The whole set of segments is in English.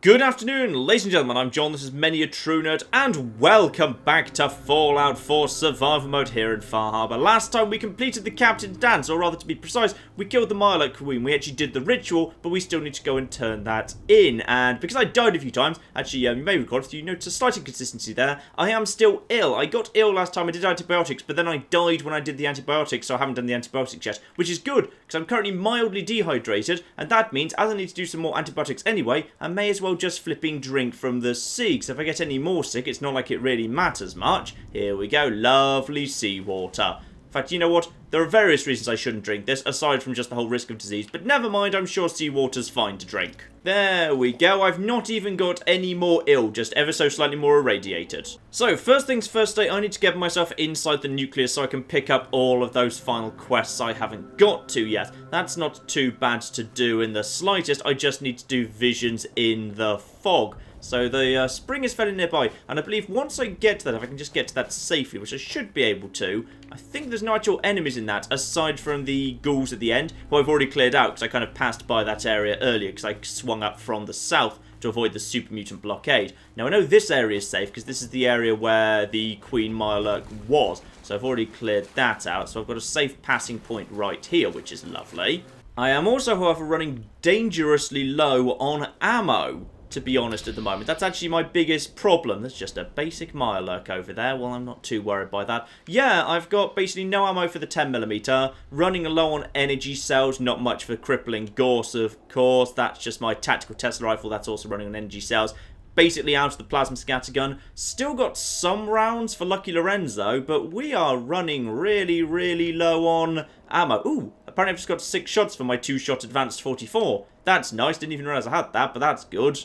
Good afternoon, ladies and gentlemen, I'm John, this is Many a True Nerd, and welcome back to Fallout 4 Survival Mode here in Far Harbor. Last time we completed the Captain's Dance, or rather to be precise, we killed the Mirelurk Queen. We actually did the ritual, but we still need to go and turn that in. And because I died a few times, actually you may recall, if you notice a slight inconsistency there, I am still ill. I got ill last time I did antibiotics, but then I died when I did the antibiotics, so I haven't done the antibiotics yet, which is good, because I'm currently mildly dehydrated, and that means, as I need to do some more antibiotics anyway, I may as well just flipping drink from the sea, because if I get any more sick, it's not like it really matters much. Here we go, lovely seawater. In fact, you know what? There are various reasons I shouldn't drink this, aside from just the whole risk of disease, but never mind, I'm sure seawater's fine to drink. There we go, I've not even got any more ill, just ever so slightly more irradiated. So, first things first, I need to get myself inside the Nucleus so I can pick up all of those final quests I haven't got to yet. That's not too bad to do in the slightest, I just need to do visions in the fog. So the spring is fairly nearby, and I believe once I get to that, if I can just get to that safely, which I should be able to, I think there's no actual enemies in that, aside from the ghouls at the end, who I've already cleared out, because I kind of passed by that area earlier, because I swung up from the south to avoid the super mutant blockade. Now I know this area is safe, because this is the area where the Queen Mirelurk was, so I've already cleared that out, so I've got a safe passing point right here, which is lovely. I am also, however, running dangerously low on ammo, to be honest, at the moment. That's actually my biggest problem. There's just a basic Mirelurk over there. Well, I'm not too worried by that. Yeah, I've got basically no ammo for the 10mm, running low on energy cells, not much for crippling Gorse, of course. That's just my tactical Tesla rifle, that's also running on energy cells. Basically out of the plasma scattergun. Still got some rounds for Lucky Lorenzo, but we are running really, really low on ammo. Ooh, apparently I've just got 6 shots for my 2-shot advanced 44. That's nice, didn't even realise I had that, but that's good.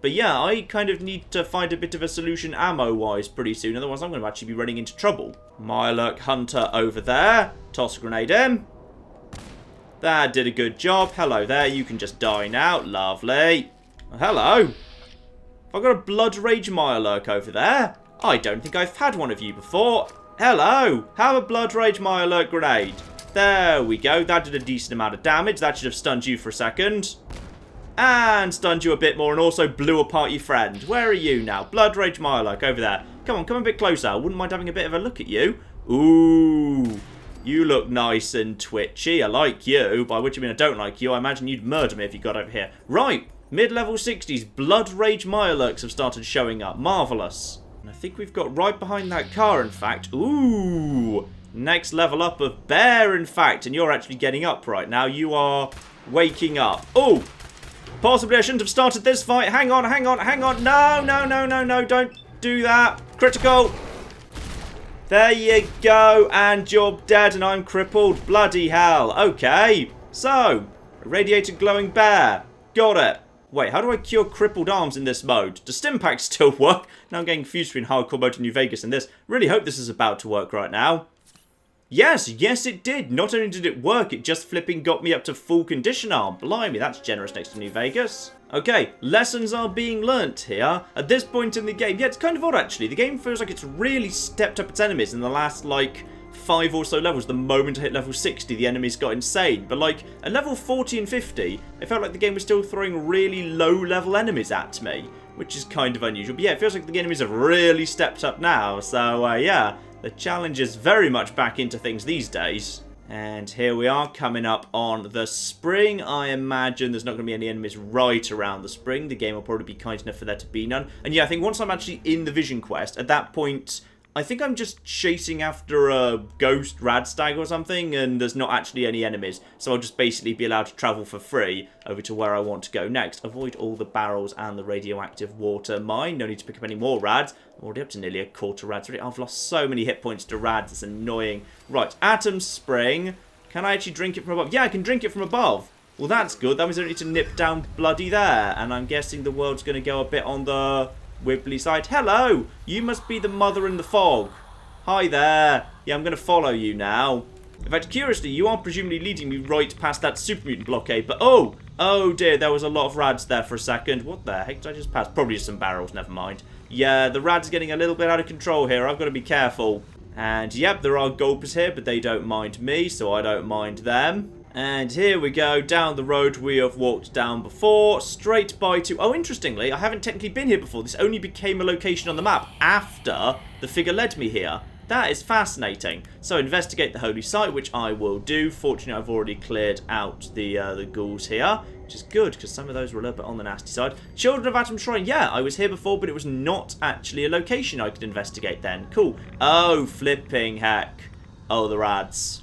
But yeah, I kind of need to find a bit of a solution ammo-wise pretty soon, otherwise I'm going to actually be running into trouble. Mirelurk Hunter over there. Toss a grenade in. That did a good job. Hello there, you can just die now. Lovely. Hello. I've got a Blood Rage Mirelurk over there. I don't think I've had one of you before. Hello. Have a Blood Rage Mirelurk grenade. There we go. That did a decent amount of damage. That should have stunned you for a second. And stunned you a bit more and also blew apart your friend. Where are you now? Blood Rage Mirelurk over there. Come on, come a bit closer. I wouldn't mind having a bit of a look at you. Ooh. You look nice and twitchy. I like you. By which I mean I don't like you. I imagine you'd murder me if you got over here. Right. Mid-level 60s. Blood Rage Mirelurks have started showing up. Marvellous. And I think we've got right behind that car, in fact. Ooh. Next level up of bear, in fact. And you're actually getting up right now. You are waking up. Oh. Possibly I shouldn't have started this fight. Hang on, hang on, hang on. No, no, no, no, no. Don't do that. Critical. There you go. And you're dead and I'm crippled. Bloody hell. Okay. So, irradiated glowing bear. Got it. Wait, how do I cure crippled arms in this mode? Does Stimpack still work? Now I'm getting confused between Hardcore Mode and New Vegas and this. Really hope this is about to work right now. Yes, yes it did. Not only did it work, it just flipping got me up to full condition arm. Blimey, that's generous next to New Vegas. Okay, lessons are being learnt here. At this point in the game, yeah, it's kind of odd actually. The game feels like it's really stepped up its enemies in the last, like, 5 or so levels. The moment I hit level 60, the enemies got insane. But, like, at level 40 and 50, it felt like the game was still throwing really low-level enemies at me, which is kind of unusual. But yeah, it feels like the enemies have really stepped up now. So, yeah. The challenge is very much back into things these days. And here we are coming up on the spring. I imagine there's not going to be any enemies right around the spring. The game will probably be kind enough for there to be none. And yeah, I think once I'm actually in the vision quest, at that point, I think I'm just chasing after a ghost radstag or something, and there's not actually any enemies. So I'll just basically be allowed to travel for free over to where I want to go next. Avoid all the barrels and the radioactive water mine. No need to pick up any more rads. I'm already up to nearly a quarter rads. I've lost so many hit points to rads. It's annoying. Right, Atom Spring. Can I actually drink it from above? Yeah, I can drink it from above. Well, that's good. That means I don't need to nip down bloody there. And I'm guessing the world's going to go a bit on the wibbly side. Hello! You must be the mother in the fog. Hi there. Yeah, I'm going to follow you now. In fact, curiously, you are presumably leading me right past that super mutant blockade, but oh dear, there was a lot of rads there for a second. What the heck did I just pass? Probably just some barrels, never mind. Yeah, the rads are getting a little bit out of control here. I've got to be careful. And yep, there are gulpers here, but they don't mind me, so I don't mind them. And here we go, down the road we have walked down before, straight by to... Oh, interestingly, I haven't technically been here before. This only became a location on the map after the figure led me here. That is fascinating. So, investigate the holy site, which I will do. Fortunately, I've already cleared out the ghouls here, which is good, because some of those were a little bit on the nasty side. Children of Atom Shrine. Yeah, I was here before, but it was not actually a location I could investigate then. Cool. Oh, flipping heck. Oh, the rads.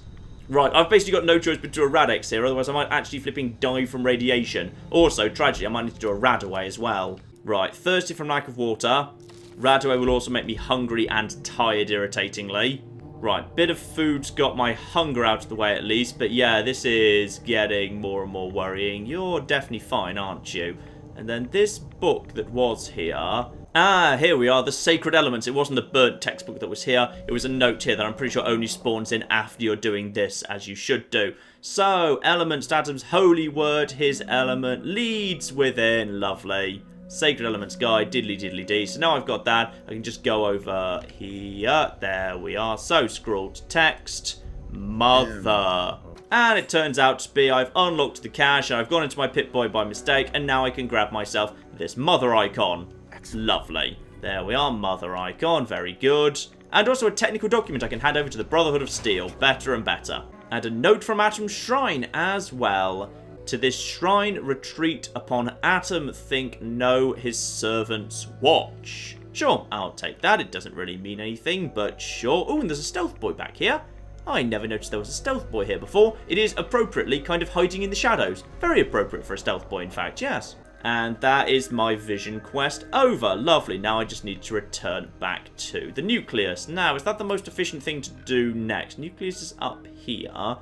Right, I've basically got no choice but to do a Radex here, otherwise I might actually flipping die from radiation. Also, tragedy, I might need to do a Radaway as well. Right, thirsty from lack of water. Radaway will also make me hungry and tired, irritatingly. Right, bit of food's got my hunger out of the way at least, but yeah, this is getting more and more worrying. You're definitely fine, aren't you? And then this book that was here... Ah, here we are, the Sacred Elements. It wasn't the burnt textbook that was here. It was a note here that I'm pretty sure only spawns in after you're doing this, as you should do. So, Elements, Adam's holy word, his element leads within. Lovely. Sacred Elements guide, diddly diddly dee. So now I've got that, I can just go over here. There we are. So, scrolled text, mother. And it turns out to be I've unlocked the cache, and I've gone into my Pip-Boy by mistake, and now I can grab myself this mother icon. Lovely. There we are, mother icon. Very good. And also a technical document I can hand over to the Brotherhood of Steel. Better and better. And a note from Atom's Shrine as well. To this shrine, retreat upon Atom, think no his servants watch. Sure, I'll take that. It doesn't really mean anything, but sure. Oh, and there's a stealth boy back here. I never noticed there was a stealth boy here before. It is appropriately kind of hiding in the shadows. Very appropriate for a stealth boy, in fact, yes. And that is my vision quest over. Lovely. Now I just need to return back to the Nucleus. Now, is that the most efficient thing to do next? Nucleus is up here.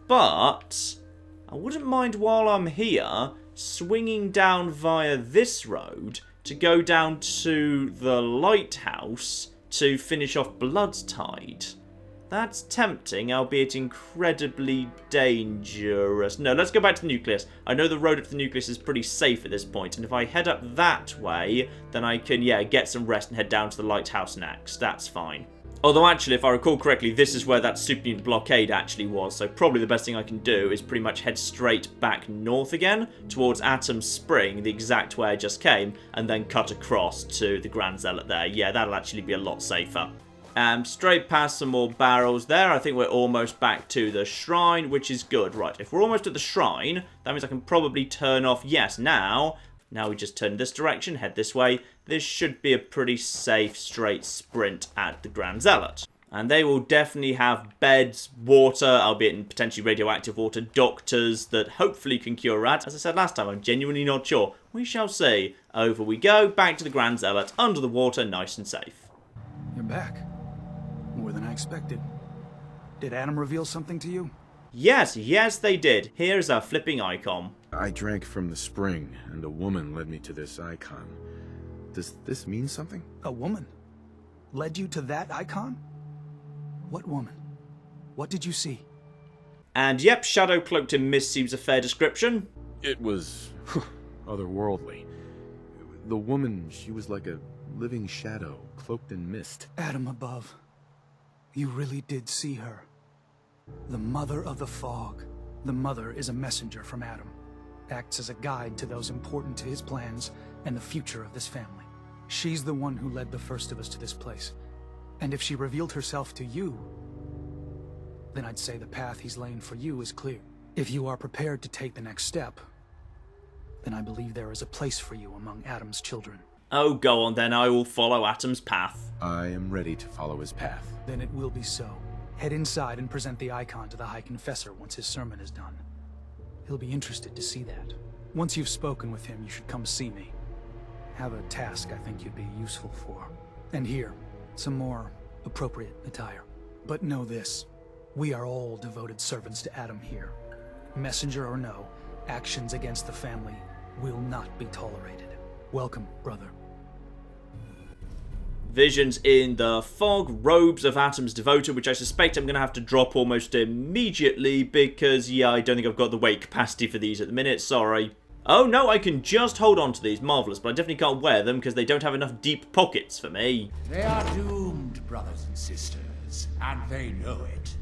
But I wouldn't mind while I'm here swinging down via this road to go down to the lighthouse to finish off Blood's Tide. That's tempting, albeit incredibly dangerous. No, let's go back to the Nucleus. I know the road up to the Nucleus is pretty safe at this point, and if I head up that way, then I can, yeah, get some rest and head down to the lighthouse next. That's fine. Although, actually, if I recall correctly, this is where that super blockade actually was, so probably the best thing I can do is pretty much head straight back north again, towards Atom Spring, the exact way I just came, and then cut across to the Grand Zealot there. Yeah, that'll actually be a lot safer. Straight past some more barrels there. I think we're almost back to the shrine, which is good. Right, if we're almost at the shrine, that means I can probably turn off. Yes, now we just turn this direction, head this way. This should be a pretty safe, straight sprint at the Grand Zealot. And they will definitely have beds, water, albeit potentially radioactive water, doctors that hopefully can cure rats. As I said last time, I'm genuinely not sure. We shall see. Over we go, back to the Grand Zealot, under the water, nice and safe. You're back. More than I expected. Did Adam reveal something to you? Yes, they did. Here's our flipping icon. I drank from the spring, and a woman led me to this icon. Does this mean something? A woman? Led you to that icon? What woman? What did you see? And yep, shadow cloaked in mist seems a fair description. It was otherworldly. The woman, she was like a living shadow, cloaked in mist. Adam above. You really did see her. The Mother of the Fog. The Mother is a messenger from Adam. Acts as a guide to those important to his plans and the future of this family. She's the one who led the first of us to this place. And if she revealed herself to you, then I'd say the path he's laying for you is clear. If you are prepared to take the next step, then I believe there is a place for you among Adam's children. Oh, go on then, I will follow Atom's path. I am ready to follow his path. Then it will be so. Head inside and present the icon to the High Confessor once his sermon is done. He'll be interested to see that. Once you've spoken with him, you should come see me. Have a task I think you'd be useful for. And here, some more appropriate attire. But know this, we are all devoted servants to Adam here. Messenger or no, actions against the family will not be tolerated. Welcome, brother. Visions in the fog, robes of Atom's devoted, which I suspect I'm going to have to drop almost immediately because, yeah, I don't think I've got the weight capacity for these at the minute, sorry. Oh no, I can just hold on to these, marvellous, but I definitely can't wear them because they don't have enough deep pockets for me. They are doomed, brothers and sisters, and they know it.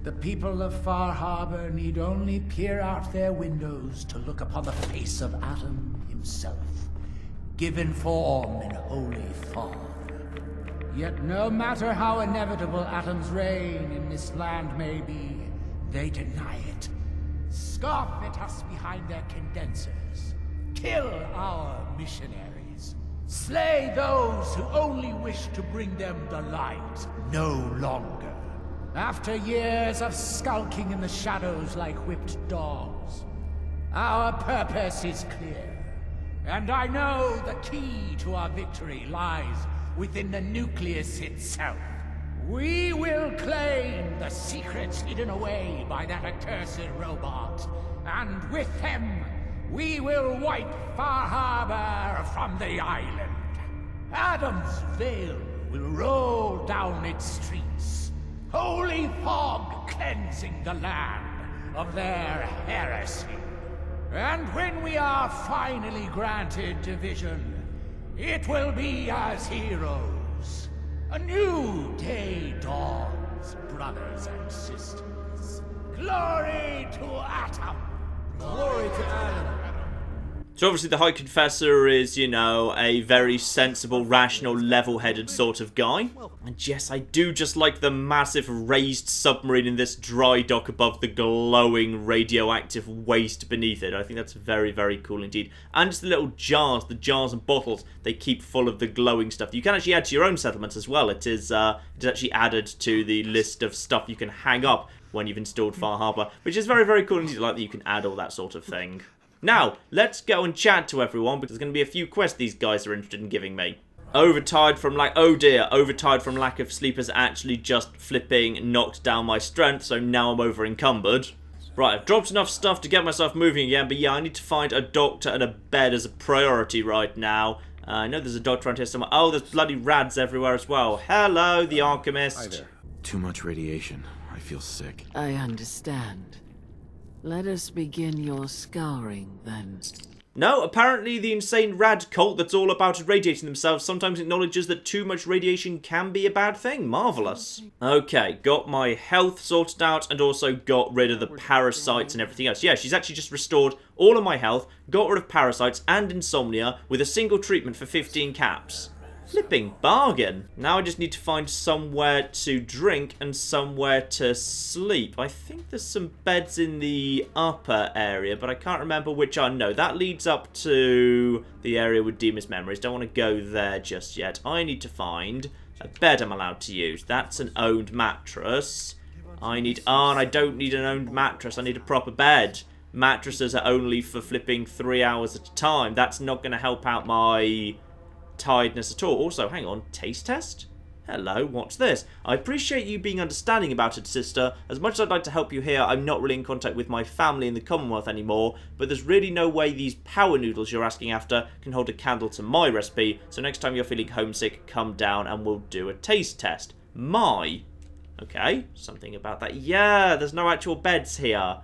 The people of Far Harbor need only peer out their windows to look upon the face of Adam himself, given form in holy fog. Yet no matter how inevitable Adam's reign in this land may be, they deny it. Scoff at us behind their condensers. Kill our missionaries. Slay those who only wish to bring them the light no longer. After years of skulking in the shadows like whipped dogs, our purpose is clear. And I know the key to our victory lies within the Nucleus itself. We will claim the secrets hidden away by that accursed robot, and with them, we will wipe Far Harbor from the island. Adam's veil will roll down its streets, holy fog cleansing the land of their heresy. And when we are finally granted division, it will be as heroes. A new day dawns, brothers and sisters. Glory to Adam! Glory to Adam! So obviously the High Confessor is, you know, a very sensible, rational, level-headed sort of guy. And yes, I do just like the massive raised submarine in this dry dock above the glowing radioactive waste beneath it. I think that's very, very cool indeed. And just the little jars, the jars and bottles, they keep full of the glowing stuff. You can actually add to your own settlements as well. It is actually added to the list of stuff you can hang up when you've installed Far Harbor, which is very, very cool indeed. I like that you can add all that sort of thing. Now, let's go and chat to everyone, because there's going to be a few quests these guys are interested in giving me. Overtired from overtired from lack of sleep has actually just flipping knocked down my strength, so now I'm over encumbered. Right, I've dropped enough stuff to get myself moving again, but yeah, I need to find a doctor and a bed as a priority right now. I know there's a doctor around here somewhere. Oh, there's bloody rads everywhere as well. Hello, the Alchemist. Hi there. Too much radiation. I feel sick. I understand. Let us begin your scouring, then. No, apparently the insane rad cult that's all about irradiating themselves sometimes acknowledges that too much radiation can be a bad thing. Marvellous. Okay, got my health sorted out and also got rid of the parasites and everything else. Yeah, she's actually just restored all of my health, got rid of parasites and insomnia with a single treatment for 15 caps. Flipping bargain. Now I just need to find somewhere to drink and somewhere to sleep. I think there's some beds in the upper area, but I can't remember which are. No, that leads up to the area with Demon's Memories. Don't want to go there just yet. I need to find a bed I'm allowed to use. That's an owned mattress. and I don't need an owned mattress. I need a proper bed. Mattresses are only for flipping 3 hours at a time. That's not going to help out my tiredness at all. Also, hang on, taste test? Hello, what's this? I appreciate you being understanding about it, sister. As much as I'd like to help you here, I'm not really in contact with my family in the Commonwealth anymore, but there's really no way these power noodles you're asking after can hold a candle to my recipe, so next time you're feeling homesick, come down and we'll do a taste test. Okay, something about that. Yeah, there's no actual beds here.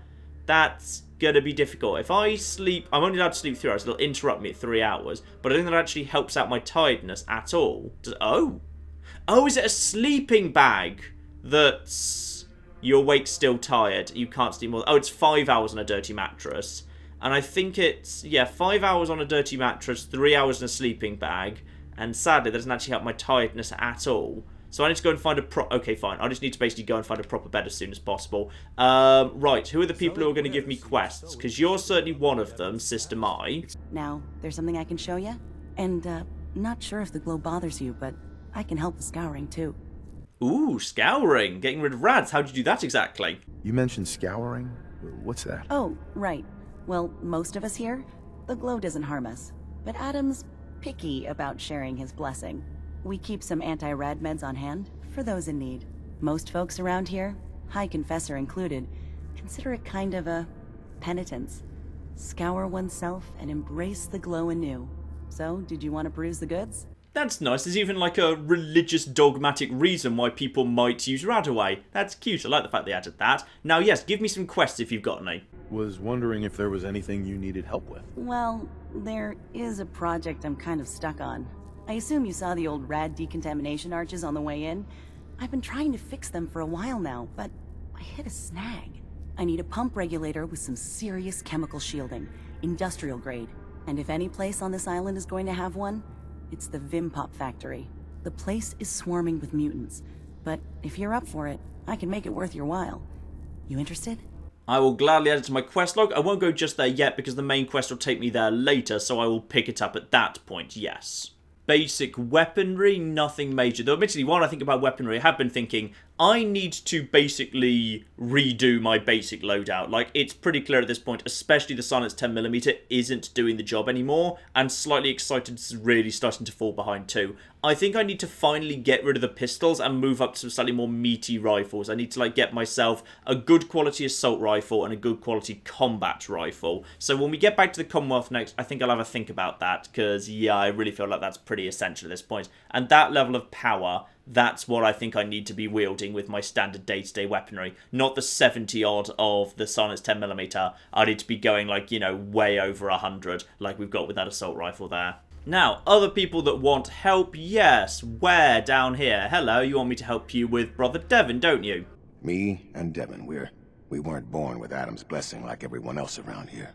That's gonna be difficult. If I sleep, I'm only allowed to sleep 3 hours, it'll interrupt me at 3 hours, but I don't think that actually helps out my tiredness at all. Oh, is it a sleeping bag that's you're awake still tired? You can't sleep more. Oh, it's 5 hours on a dirty mattress. And I think it's, 5 hours on a dirty mattress, 3 hours in a sleeping bag. And sadly, that doesn't actually help my tiredness at all. So I need to go and find okay, fine. I just need to basically go and find a proper bed as soon as possible. Right, who are the people who are going to give me quests? Because you're certainly one of them, Sister Mai. Now, there's something I can show you. And, not sure if the glow bothers you, but I can help with scouring, too. Ooh, scouring. Getting rid of rads. How'd you do that exactly? You mentioned scouring? What's that? Oh, right. Well, most of us here, the glow doesn't harm us. But Adam's picky about sharing his blessing. We keep some anti-rad meds on hand for those in need. Most folks around here, High Confessor included, consider it kind of a penitence. Scour oneself and embrace the glow anew. So, did you want to peruse the goods? That's nice. There's even like a religious dogmatic reason why people might use Radaway. That's cute. I like the fact they added that. Now, yes, give me some quests if you've got any. Was wondering if there was anything you needed help with. Well, there is a project I'm kind of stuck on. I assume you saw the old rad decontamination arches on the way in. I've been trying to fix them for a while now, but I hit a snag. I need a pump regulator with some serious chemical shielding, industrial grade. And if any place on this island is going to have one, it's the Vimpop factory. The place is swarming with mutants, but if you're up for it, I can make it worth your while. You interested? I will gladly add it to my quest log. I won't go just there yet because the main quest will take me there later, so I will pick it up at that point, yes. Basic weaponry, nothing major. Though admittedly, while I think about weaponry, I have been thinking, I need to basically redo my basic loadout. Like, it's pretty clear at this point, especially the Silence 10mm isn't doing the job anymore, and Slightly Excited is really starting to fall behind too. I think I need to finally get rid of the pistols and move up to some slightly more meaty rifles. I need to, like, get myself a good quality assault rifle and a good quality combat rifle. So when we get back to the Commonwealth next, I think I'll have a think about that, because, yeah, I really feel like that's pretty essential at this point. And that level of power, that's what I think I need to be wielding with my standard day-to-day weaponry. Not the 70-odd of the Silence 10mm. I need to be going, like, you know, way over 100, like we've got with that assault rifle there. Now, other people that want help, yes. Where? Down here. Hello, you want me to help you with Brother Devon, don't you? Me and Devon, we weren't born with Adam's blessing like everyone else around here.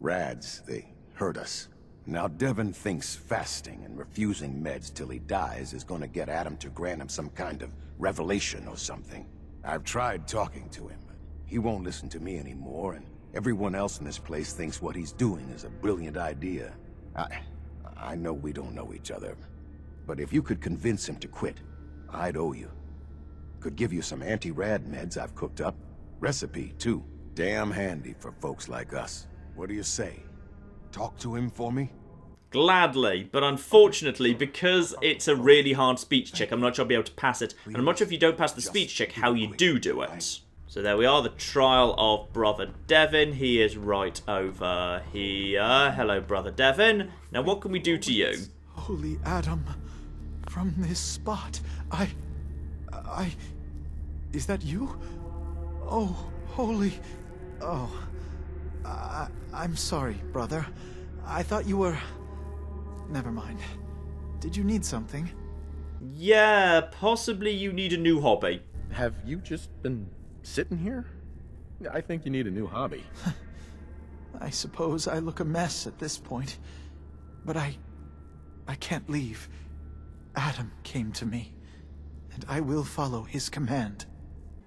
Rads, they hurt us. Now Devon thinks fasting and refusing meds till he dies is gonna get Adam to grant him some kind of revelation or something. I've tried talking to him, but he won't listen to me anymore, and everyone else in this place thinks what he's doing is a brilliant idea. I know we don't know each other, but if you could convince him to quit, I'd owe you. Could give you some anti-rad meds I've cooked up. Recipe, too. Damn handy for folks like us. What do you say? Talk to him for me? Gladly, but unfortunately, because it's a really hard speech check, I'm not sure I'll be able to pass it, and I'm not sure if you don't pass the speech check how you do it. So there we are, the trial of Brother Devon. He is right over here. Hello, Brother Devon. Now, what can we do to you? Holy Adam, from this spot, is that you? Oh, holy... Oh, I'm sorry, brother. I thought you were... Never mind. Did you need something? Yeah, possibly you need a new hobby. Have you just been sitting here? I think you need a new hobby. I suppose I look a mess at this point. But I can't leave. Adam came to me, and I will follow his command.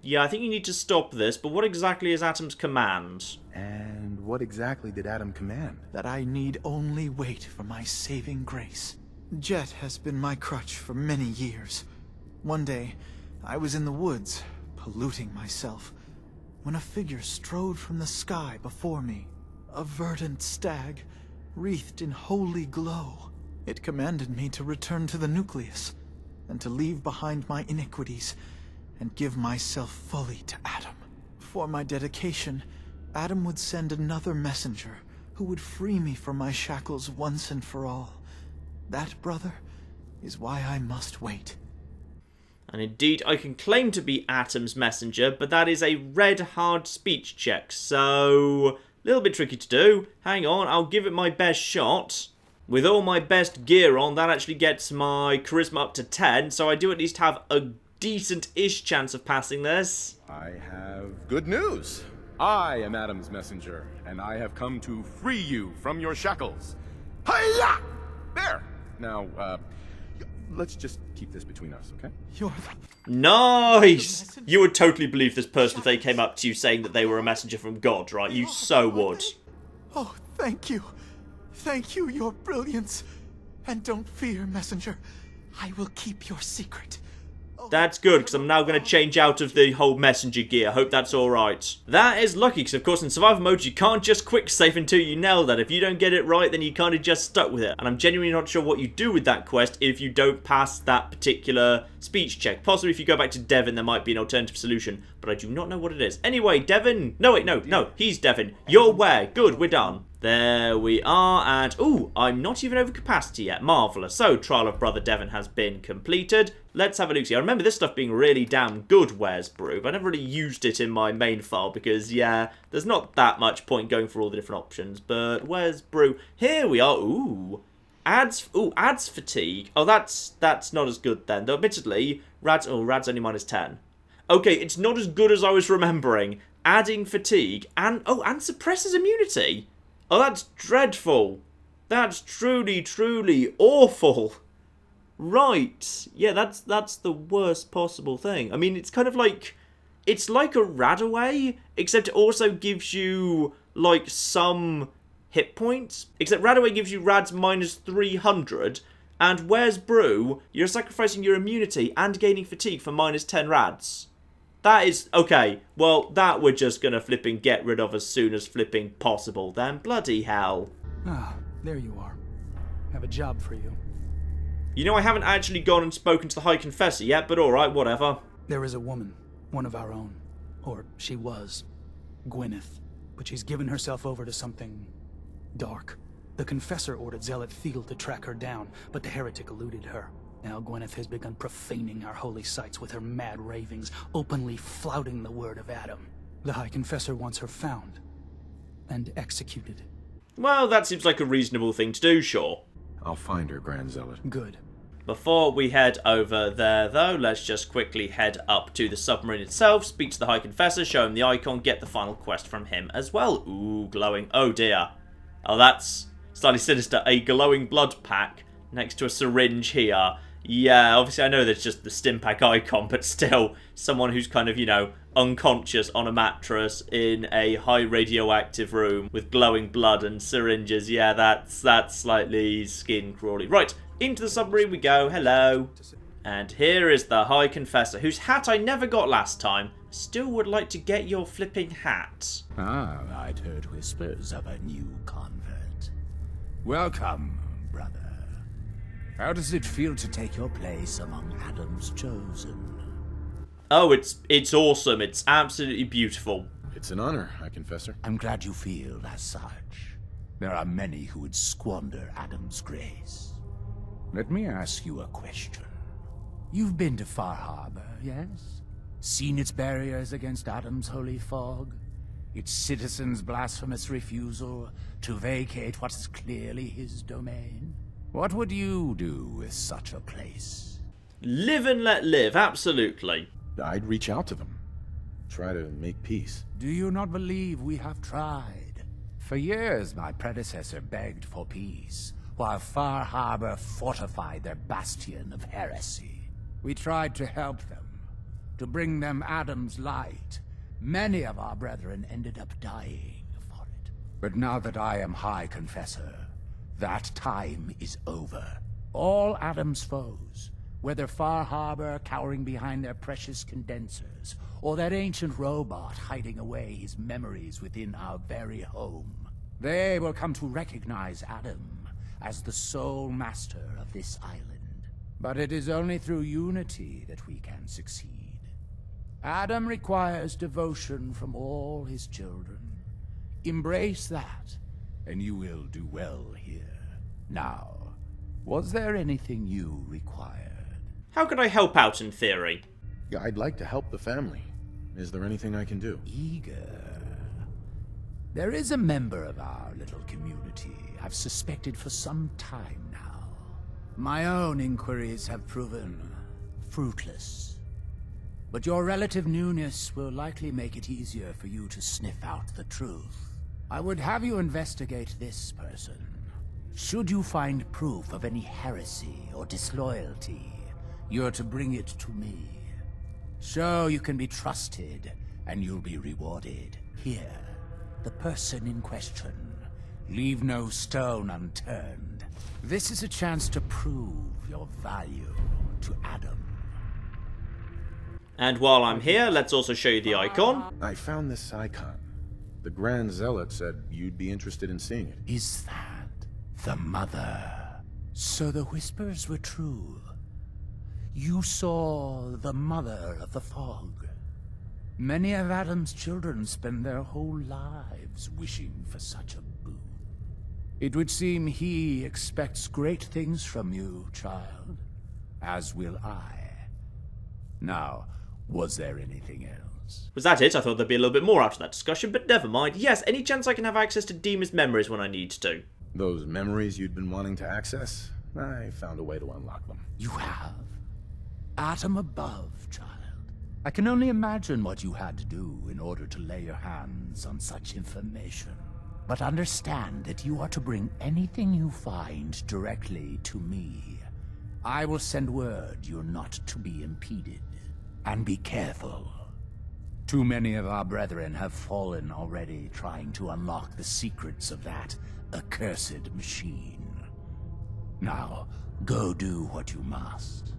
Yeah, I think you need to stop this, but what exactly is Atom's command? And what exactly did Adam command? That I need only wait for my saving grace. Jet has been my crutch for many years. One day, I was in the woods, polluting myself, when a figure strode from the sky before me. A verdant stag, wreathed in holy glow. It commanded me to return to the Nucleus, and to leave behind my iniquities, and give myself fully to Adam. For my dedication, Adam would send another messenger who would free me from my shackles once and for all. That, brother, is why I must wait. And indeed, I can claim to be Atom's messenger, but that is a red hard speech check, so... a little bit tricky to do. Hang on, I'll give it my best shot. With all my best gear on, that actually gets my charisma up to 10, so I do at least have a decent-ish chance of passing this. I have good news. I am Adam's messenger, and I have come to free you from your shackles. Hiya! There! Now, let's just keep this between us, okay? You're Nice! You would totally believe this person if they came up to you saying that they were a messenger from God, right? You so would. Oh, thank you. Thank you, your brilliance. And don't fear, messenger. I will keep your secret. That's good, because I'm now going to change out of the whole messenger gear. Hope that's alright. That is lucky, because of course in survival mode you can't just quick save until you nail that. If you don't get it right, then you kind of just stuck with it. And I'm genuinely not sure what you do with that quest if you don't pass that particular speech check. Possibly if you go back to Devon, there might be an alternative solution, but I do not know what it is. Anyway, Devon... No, wait, no, he's Devon. You're where? Good, we're done. There we are, and ooh, I'm not even over capacity yet. Marvellous. So, Trial of Brother Devon has been completed. Let's have a look see. I remember this stuff being really damn good, Where's Brew, but I never really used it in my main file because, yeah, there's not that much point going for all the different options. But Where's Brew? Here we are. Ooh. Adds fatigue. Oh, that's not as good then. Though, admittedly, Rad's only -10. Okay, it's not as good as I was remembering. Adding fatigue and suppresses immunity. Oh, that's dreadful. That's truly, truly awful. Right. Yeah, that's the worst possible thing. I mean, it's kind of like... It's like a Radaway, except it also gives you, like, some hit points. Except Radaway gives you Rads minus 300, and Where's Brew, you're sacrificing your immunity and gaining fatigue for minus 10 Rads. That is... Okay, well, that we're just gonna flipping get rid of as soon as flipping possible then. Bloody hell. Ah, there you are. Have a job for you. You know, I haven't actually gone and spoken to the High Confessor yet, but alright, whatever. There is a woman, one of our own. Or she was. Gwyneth. But she's given herself over to something... dark. The Confessor ordered Zealot Thiel to track her down, but the heretic eluded her. Now Gwyneth has begun profaning our holy sites with her mad ravings, openly flouting the word of Adam. The High Confessor wants her found. And executed. Well, that seems like a reasonable thing to do, sure. I'll find her, Grand Zealot. Good. Before we head over there, though, let's just quickly head up to the submarine itself, speak to the High Confessor, show him the icon, get the final quest from him as well. Ooh, glowing. Oh, dear. Oh, that's slightly sinister. A glowing blood pack next to a syringe here. Yeah, obviously I know there's just the Stimpack icon, but still, someone who's kind of, you know, unconscious on a mattress in a high radioactive room with glowing blood and syringes. Yeah, that's slightly skin crawly. Right, into the submarine we go. Hello. And here is the High Confessor, whose hat I never got last time. Still would like to get your flipping hat. Ah, I'd heard whispers of a new convert. Welcome, brother. How does it feel to take your place among Adam's chosen? Oh, it's awesome. It's absolutely beautiful. It's an honor, High Confessor. I'm glad you feel as such. There are many who would squander Adam's grace. Let me ask you a question. You've been to Far Harbor, yes? Seen its barriers against Adam's holy fog? Its citizens' blasphemous refusal to vacate what is clearly his domain? What would you do with such a place? Live and let live, absolutely. I'd reach out to them. Try to make peace. Do you not believe we have tried? For years my predecessor begged for peace, while Far Harbor fortified their bastion of heresy. We tried to help them, to bring them Adam's light. Many of our brethren ended up dying for it. But now that I am High Confessor, that time is over. All Adam's foes, whether Far Harbor cowering behind their precious condensers, or that ancient robot hiding away his memories within our very home, they will come to recognize Adam as the sole master of this island. But it is only through unity that we can succeed. Adam requires devotion from all his children. Embrace that, and you will do well here. Now, was there anything you required? How could I help out in theory? Yeah, I'd like to help the family. Is there anything I can do? Eager. There is a member of our little community I've suspected for some time now. My own inquiries have proven fruitless. But your relative newness will likely make it easier for you to sniff out the truth. I would have you investigate this person. Should you find proof of any heresy or disloyalty, you're to bring it to me. Show you can be trusted, and you'll be rewarded. Here, the person in question. Leave no stone unturned. This is a chance to prove your value to Adam. And while I'm here, let's also show you the icon. I found this icon. The Grand Zealot said you'd be interested in seeing it. Is that the mother? So the whispers were true. You saw the mother of the fog. Many of Adam's children spend their whole lives wishing for such a boon. It would seem he expects great things from you, child. As will I. Now, was there anything else? Was that it? I thought there'd be a little bit more out of that discussion, but never mind. Yes, any chance I can have access to Demon's memories when I need to? Those memories you'd been wanting to access? I found a way to unlock them. You have? Atom above, child. I can only imagine what you had to do in order to lay your hands on such information. But understand that you are to bring anything you find directly to me. I will send word you're not to be impeded. And be careful. Too many of our brethren have fallen already trying to unlock the secrets of that accursed machine. Now, go do what you must.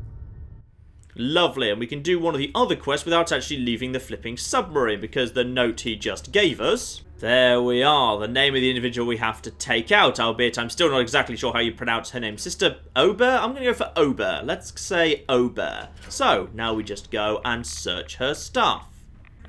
Lovely, and we can do one of the other quests without actually leaving the flipping submarine, because the note he just gave us... There we are, the name of the individual we have to take out, albeit I'm still not exactly sure how you pronounce her name. Sister Obar? I'm going to go for Obar. Let's say Obar. So, now we just go and search her stuff.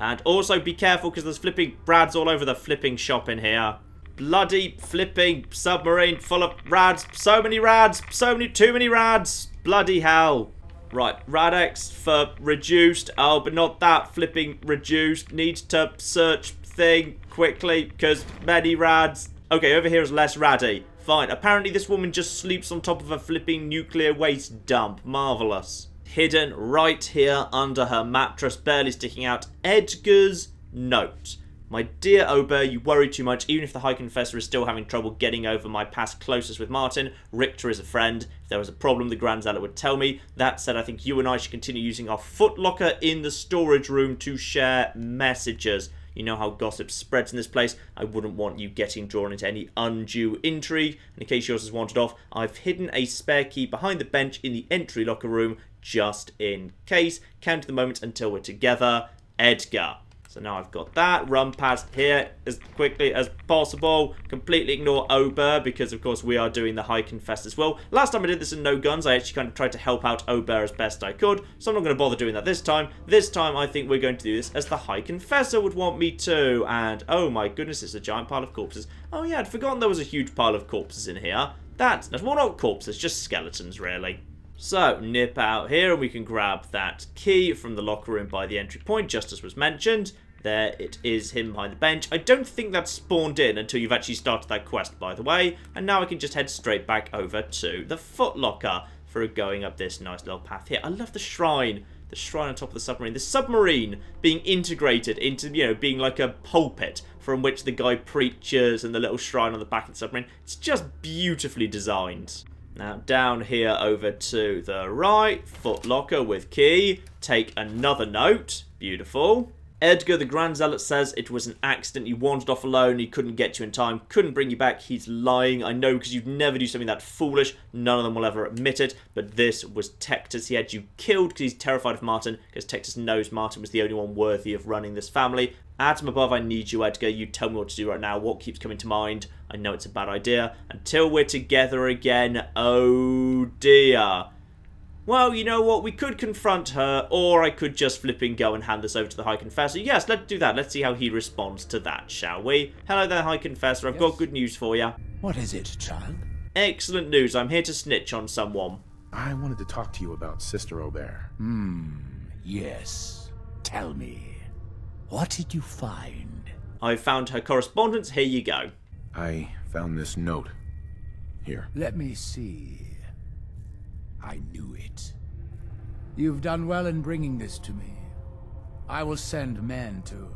And also be careful, because there's flipping rads all over the flipping shop in here. Bloody flipping submarine full of rads. So many rads. Too many rads. Bloody hell. Right, Radex for reduced. Oh, but not that flipping reduced. Needs to search thing quickly, because many rads. Okay, over here is less raddy. Fine. Apparently this woman just sleeps on top of a flipping nuclear waste dump. Marvellous. Hidden right here under her mattress, barely sticking out, Edgar's note. My dear Obar, you worry too much. Even if the High Confessor is still having trouble getting over my past closeness with Martin, Richter is a friend. If there was a problem, the Grand Zealot would tell me. That said, I think you and I should continue using our footlocker in the storage room to share messages. You know how gossip spreads in this place. I wouldn't want you getting drawn into any undue intrigue. And in case yours is wanted off, I've hidden a spare key behind the bench in the entry locker room, just in case. Count the moments until we're together. Edgar. So now I've got that. Run past here as quickly as possible. Completely ignore Obar, because of course we are doing the High Confessor as well. Last time I did this in No Guns, I actually kind of tried to help out Obar as best I could. So I'm not going to bother doing that this time. This time I think we're going to do this as the High Confessor would want me to. And oh my goodness, it's a giant pile of corpses. Oh yeah, I'd forgotten there was a huge pile of corpses in here. That's well, not corpses, just skeletons really. So, nip out here and we can grab that key from the locker room by the entry point, just as was mentioned. There it is, him behind the bench. I don't think that's spawned in until you've actually started that quest, by the way. And now I can just head straight back over to the footlocker for going up this nice little path here. I love the shrine. The shrine on top of the submarine. The submarine being integrated into, you know, being like a pulpit from which the guy preaches, and the little shrine on the back of the submarine. It's just beautifully designed. Now, down here over to the right, footlocker with key. Take another note. Beautiful. Edgar, the Grand Zealot, says it was an accident. You wandered off alone. He couldn't get you in time. Couldn't bring you back. He's lying. I know, because you'd never do something that foolish. None of them will ever admit it. But this was Tectus. He had you killed because he's terrified of Martin. Because Tectus knows Martin was the only one worthy of running this family. Atom above, I need you, Edgar. You tell me what to do right now. What keeps coming to mind? I know it's a bad idea. Until we're together again. Oh dear. Well, you know what? We could confront her, or I could just flipping go and hand this over to the High Confessor. Yes, let's do that. Let's see how he responds to that, shall we? Hello there, High Confessor. I've got good news for you. What is it, child? Excellent news. I'm here to snitch on someone. I wanted to talk to you about Sister Obar. Yes. Tell me. What did you find? I found her correspondence. Here you go. I found this note. Here. Let me see. I knew it. You've done well in bringing this to me. I will send men to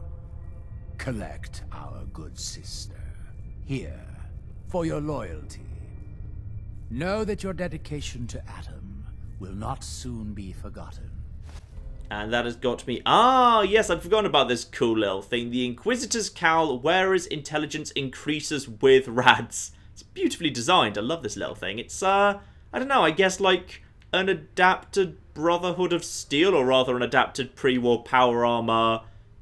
collect our good sister. Here, for your loyalty. Know that your dedication to Atom will not soon be forgotten. And that has got me... Ah, yes, I'd forgotten about this cool little thing. The Inquisitor's Cowl, wearer's intelligence increases with rads. It's beautifully designed. I love this little thing. It's, I don't know, I guess like an adapted Brotherhood of Steel, or rather an adapted pre-war power armor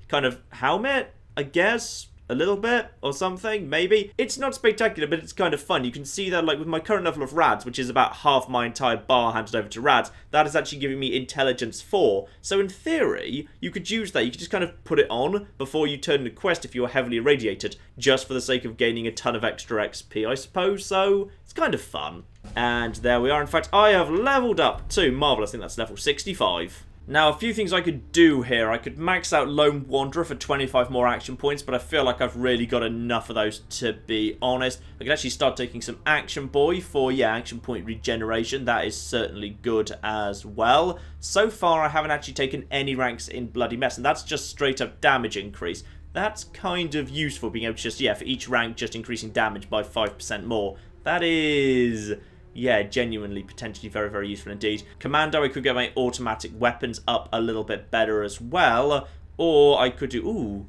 kind of helmet, I guess. A little bit, or something, maybe. It's not spectacular, but it's kind of fun. You can see that, like, with my current level of rads, which is about half my entire bar handed over to rads, that is actually giving me intelligence 4. So in theory, you could use that. You could just kind of put it on before you turn the quest if you are heavily irradiated, just for the sake of gaining a ton of extra XP, I suppose. So it's kind of fun. And there we are. In fact, I have leveled up to, marvellous, I think that's level 65. Now, a few things I could do here. I could max out Lone Wanderer for 25 more action points, but I feel like I've really got enough of those, to be honest. I could actually start taking some Action Boy for, yeah, action point regeneration. That is certainly good as well. So far, I haven't actually taken any ranks in Bloody Mess, and that's just straight up damage increase. That's kind of useful, being able to just, yeah, for each rank, just increasing damage by 5% more. That is... yeah, genuinely, potentially very, very useful indeed. Commando, I could get my automatic weapons up a little bit better as well. Or I could do, ooh,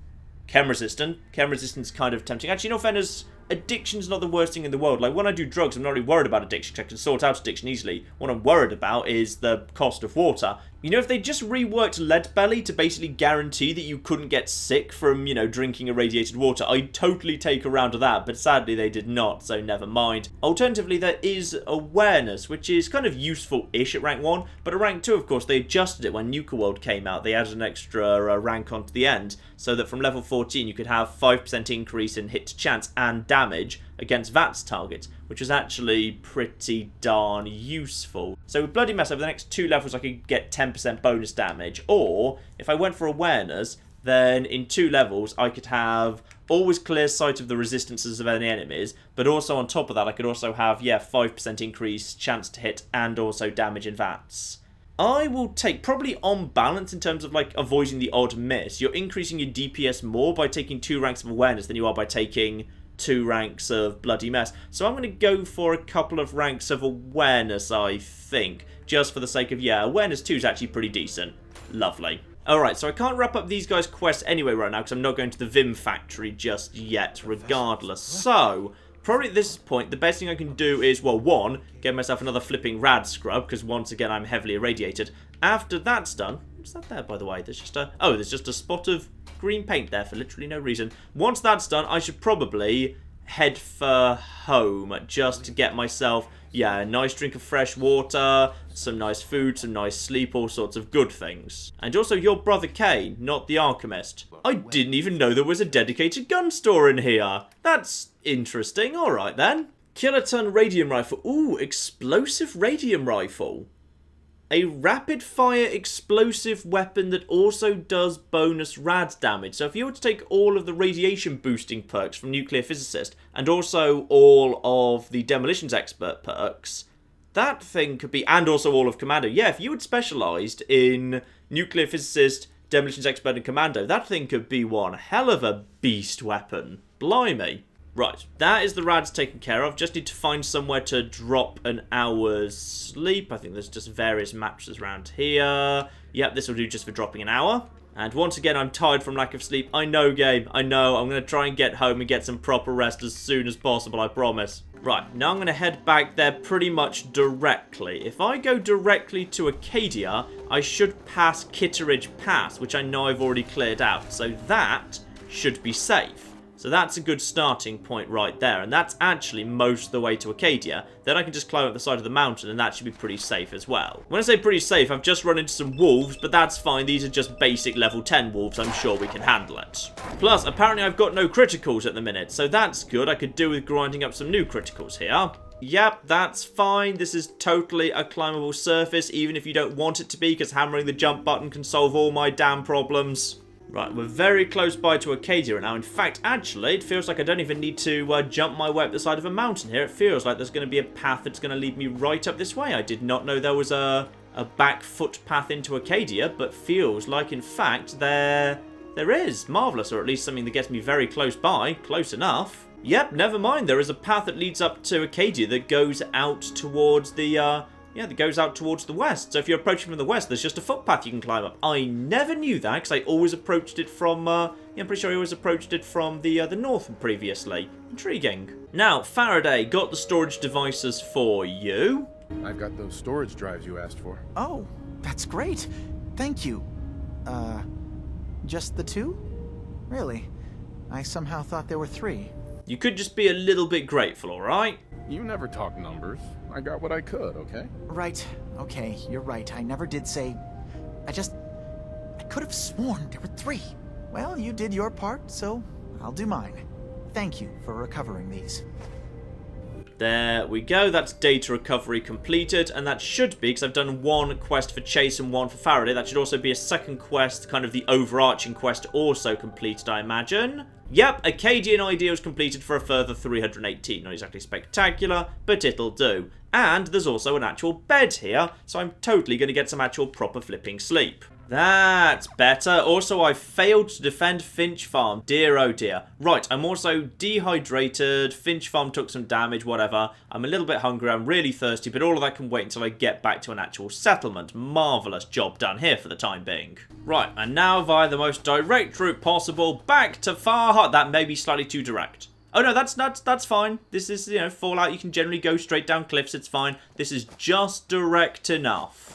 chem resistant. Chem resistance kind of tempting. Actually, no fairness, addiction's not the worst thing in the world. Like, when I do drugs, I'm not really worried about addiction, because I can sort out addiction easily. What I'm worried about is the cost of water. You know, if they just reworked Lead Belly to basically guarantee that you couldn't get sick from, you know, drinking irradiated water, I'd totally take a round of that, but sadly they did not, so never mind. Alternatively, there is Awareness, which is kind of useful-ish at rank 1, but at rank 2, of course, they adjusted it when Nucleus World came out. They added an extra rank onto the end, so that from level 14 you could have 5% increase in hit chance and damage against VATS targets, which was actually pretty darn useful. So with Bloody Mess, over the next 2 levels I could get 10% bonus damage, or if I went for Awareness, then in 2 levels I could have always clear sight of the resistances of any enemies, but also on top of that I could also have, yeah, 5% increase chance to hit and also damage in VATS. I will take, probably on balance in terms of like avoiding the odd miss, you're increasing your DPS more by taking 2 ranks of Awareness than you are by taking 2 ranks of Bloody Mess. So I'm going to go for a couple of ranks of Awareness, I think. Just for the sake of, yeah, Awareness 2 is actually pretty decent. Lovely. Alright, so I can't wrap up these guys' quests anyway right now, because I'm not going to the Vim factory just yet, regardless. So, probably at this point, the best thing I can do is, well, 1, get myself another flipping rad scrub, because once again, I'm heavily irradiated. After that's done, what's that there, by the way? There's just a, oh, there's just a spot of green paint there for literally no reason. Once that's done, I should probably head for home, just to get myself, yeah, a nice drink of fresh water, some nice food, some nice sleep, all sorts of good things. And also your brother Kane, not the Alchemist. I didn't even know there was a dedicated gun store in here. That's interesting, alright then. Kiloton radium rifle. Ooh, explosive radium rifle. A rapid-fire explosive weapon that also does bonus rad damage. So if you were to take all of the radiation boosting perks from Nuclear Physicist, and also all of the Demolitions Expert perks, that thing could be, and also all of Commando. Yeah, if you had specialised in Nuclear Physicist, Demolitions Expert, and Commando, that thing could be one hell of a beast weapon. Blimey. Right, that is the rads taken care of. Just need to find somewhere to drop an hour's sleep. I think there's just various mattresses around here. Yep, this will do just for dropping an hour. And once again, I'm tired from lack of sleep. I know, game. I know. I'm going to try and get home and get some proper rest as soon as possible, I promise. Right, now I'm going to head back there pretty much directly. If I go directly to Arcadia, I should pass Kitteridge Pass, which I know I've already cleared out. So that should be safe. So that's a good starting point right there, and that's actually most of the way to Arcadia. Then I can just climb up the side of the mountain, and that should be pretty safe as well. When I say pretty safe, I've just run into some wolves, but that's fine. These are just basic level 10 wolves. I'm sure we can handle it. Plus, apparently I've got no criticals at the minute, so that's good. I could do with grinding up some new criticals here. Yep, that's fine. This is totally a climbable surface, even if you don't want it to be, because hammering the jump button can solve all my damn problems. Right, we're very close by to Arcadia now. In fact, actually, it feels like I don't even need to jump my way up the side of a mountain here. It feels like there's going to be a path that's going to lead me right up this way. I did not know there was a back footpath into Arcadia, but feels like, in fact, there is. Marvellous, or at least something that gets me very close by. Close enough. Yep, never mind. There is a path that leads up to Arcadia that goes out towards the, that goes out towards the west. So if you're approaching from the west, there's just a footpath you can climb up. I never knew that, because I always approached it from, I'm pretty sure I always approached it from the north previously. Intriguing. Now, Faraday, got the storage devices for you. I've got those storage drives you asked for. Oh, that's great. Thank you. Just the 2? Really? I somehow thought there were 3. You could just be a little bit grateful, alright? You never talk numbers. I got what I could, okay? Right. Okay, you're right. I never did say... I could have sworn there were 3. Well, you did your part, so I'll do mine. Thank you for recovering these. There we go, that's data recovery completed, and that should be, because I've done one quest for Chase and one for Faraday, that should also be a second quest, kind of the overarching quest also completed, I imagine. Yep, Arcadian Ideals completed for a further 318. Not exactly spectacular, but it'll do. And there's also an actual bed here, so I'm totally going to get some actual proper flipping sleep. That's better. Also, I failed to defend Finch Farm. Dear, oh dear. Right, I'm also dehydrated. Finch Farm took some damage, whatever. I'm a little bit hungry. I'm really thirsty, but all of that can wait until I get back to an actual settlement. Marvellous job done here for the time being. Right, and now via the most direct route possible, back to Farhart. That may be slightly too direct. Oh no, that's fine. This is, you know, Fallout. You can generally go straight down cliffs. It's fine. This is just direct enough.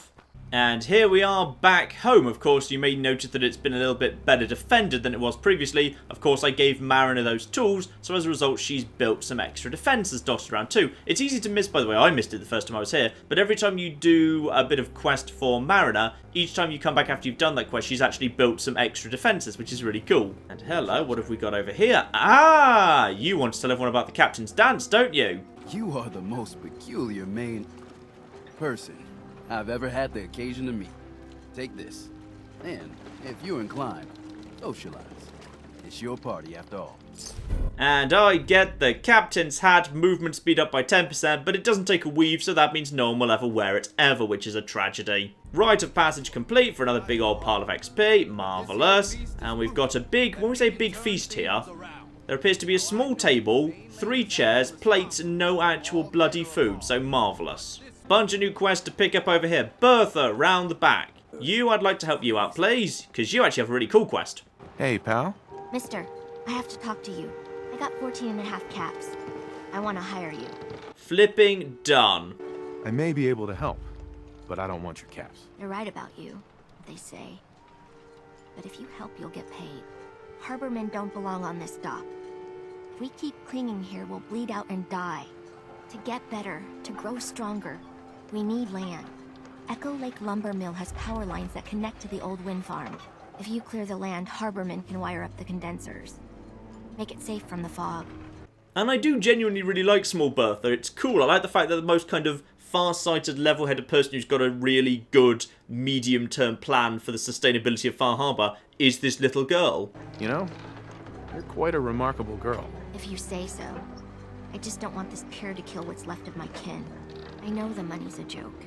And here we are back home. Of course, you may notice that it's been a little bit better defended than it was previously. Of course, I gave Mariner those tools, so as a result, she's built some extra defences dotted around too. It's easy to miss, by the way. I missed it the first time I was here, but every time you do a bit of quest for Mariner, each time you come back after you've done that quest, she's actually built some extra defences, which is really cool. And hello, what have we got over here? Ah, you want to tell everyone about the captain's dance, don't you? You are the most peculiar main person I've ever had the occasion to meet. Take this, and if you're inclined, socialize. It's your party after all. And I get the captain's hat, movement speed up by 10%, but it doesn't take a weave, so that means no one will ever wear it ever, which is a tragedy. Rite of passage complete for another big old pile of XP, marvellous. And we've got a big, when we say big feast here, there appears to be a small table, 3 chairs, plates, and no actual bloody food, so marvellous. Bunch of new quests to pick up over here. Bertha, round the back. I'd like to help you out, please, because you actually have a really cool quest. Hey, pal. Mister, I have to talk to you. I got 14.5 caps. I want to hire you. Flipping done. I may be able to help, but I don't want your caps. They're right about you, they say. But if you help, you'll get paid. Harbormen don't belong on this dock. If we keep clinging here, we'll bleed out and die. To get better, to grow stronger, we need land. Echo Lake Lumber Mill has power lines that connect to the old wind farm. If you clear the land, Harbormen can wire up the condensers. Make it safe from the fog. And I do genuinely really like Small Bertha. It's cool. I like the fact that the most kind of far-sighted, level-headed person who's got a really good medium-term plan for the sustainability of Far Harbor is this little girl. You know, you're quite a remarkable girl. If you say so. I just don't want this pier to kill what's left of my kin. I know the money's a joke.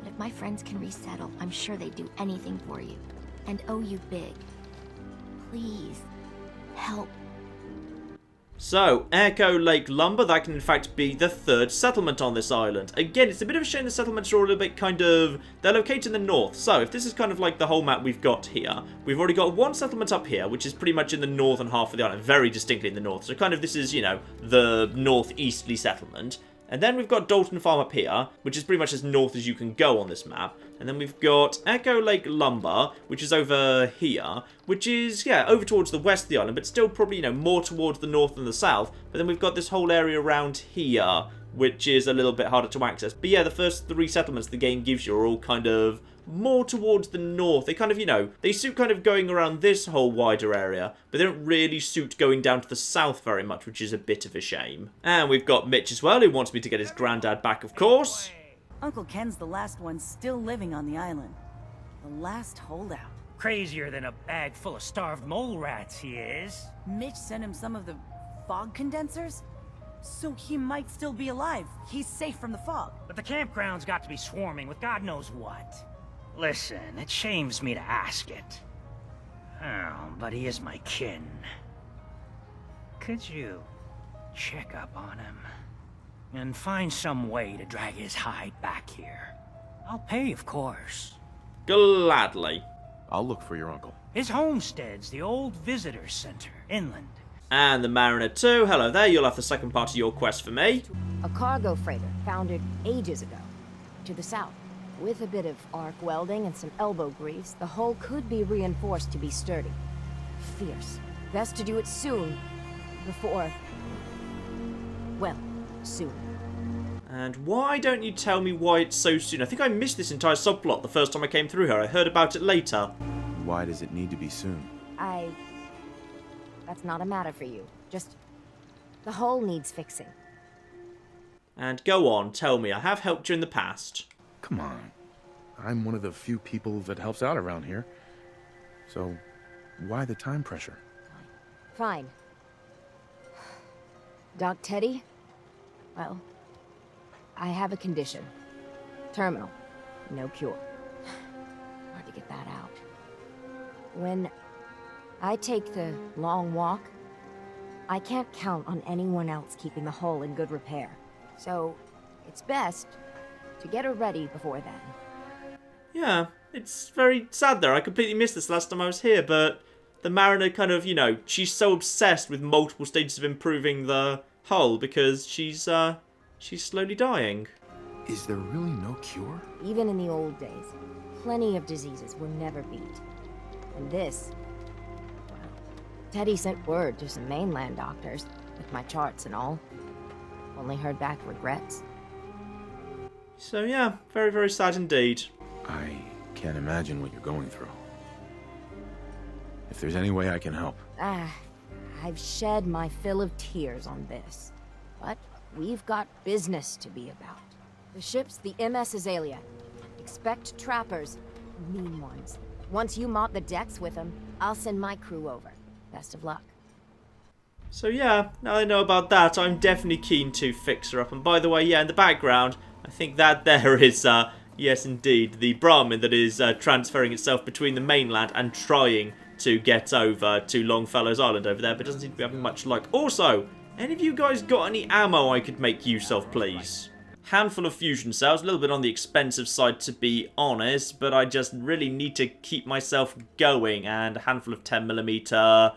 But if my friends can resettle, I'm sure they'd do anything for you. And owe you big. Please, help. So, Echo Lake Lumber, that can in fact be the 3rd settlement on this island. Again, it's a bit of a shame the settlements are all a little bit kind of... They're located in the north, so if this is kind of like the whole map we've got here, we've already got one settlement up here, which is pretty much in the northern half of the island, very distinctly in the north. So kind of this is, you know, the northeasterly settlement. And then we've got Dalton Farm up here, which is pretty much as north as you can go on this map. And then we've got Echo Lake Lumber, which is over here, which is, yeah, over towards the west of the island, but still probably, you know, more towards the north than the south. But then we've got this whole area around here, which is a little bit harder to access. But yeah, the first 3 settlements the game gives you are all kind of more towards the north. They kind of, you know, they suit kind of going around this whole wider area, but they don't really suit going down to the south very much, which is a bit of a shame. And we've got Mitch as well, who wants me to get his granddad back, of course. Uncle Ken's the last one still living on the island. The last holdout. Crazier than a bag full of starved mole rats, he is. Mitch sent him some of the fog condensers? So he might still be alive. He's safe from the fog. But the campground's got to be swarming with God knows what. Listen, it shames me to ask it. Oh, but he is my kin. Could you check up on him? And find some way to drag his hide back here. I'll pay, of course. Gladly. I'll look for your uncle. His homestead's the old visitor center, inland. And the Mariner too. Hello there, you'll have the second part of your quest for me. A cargo freighter founded ages ago, to the south. With a bit of arc welding and some elbow grease, the hull could be reinforced to be sturdy. Fierce. Best to do it soon, before... well, soon. And why don't you tell me why it's so soon? I think I missed this entire subplot the first time I came through here. I heard about it later. Why does it need to be soon? That's not a matter for you. Just... the hull needs fixing. And go on, tell me. I have helped you in the past. Come on. I'm one of the few people that helps out around here. So, why the time pressure? Fine. Doc Teddy? Well, I have a condition. Terminal. No cure. Hard to get that out. When I take the long walk, I can't count on anyone else keeping the hull in good repair. So, it's best to get her ready before then. Yeah, it's very sad there. I completely missed this last time I was here, but the Mariner kind of, you know, she's so obsessed with multiple stages of improving the hull because she's slowly dying. Is there really no cure? Even in the old days, plenty of diseases were never beat. And this, well, Teddy sent word to some mainland doctors, with my charts and all. Only heard back regrets. So yeah, very, very sad indeed. I can't imagine what you're going through. If there's any way I can help. I've shed my fill of tears on this. But we've got business to be about. The ship's the MS Azalea. Expect trappers, mean ones. Once you mop the decks with them, I'll send my crew over. Best of luck. So yeah, now I know about that, I'm definitely keen to fix her up. And by the way, yeah, in the background, I think that there is, yes indeed, the Brahmin that is transferring itself between the mainland and trying to get over to Longfellow's Island over there, but doesn't seem to be having much luck. Also, any of you guys got any ammo I could make use of, please? Handful of fusion cells, a little bit on the expensive side to be honest, but I just really need to keep myself going. And a handful of 10mm.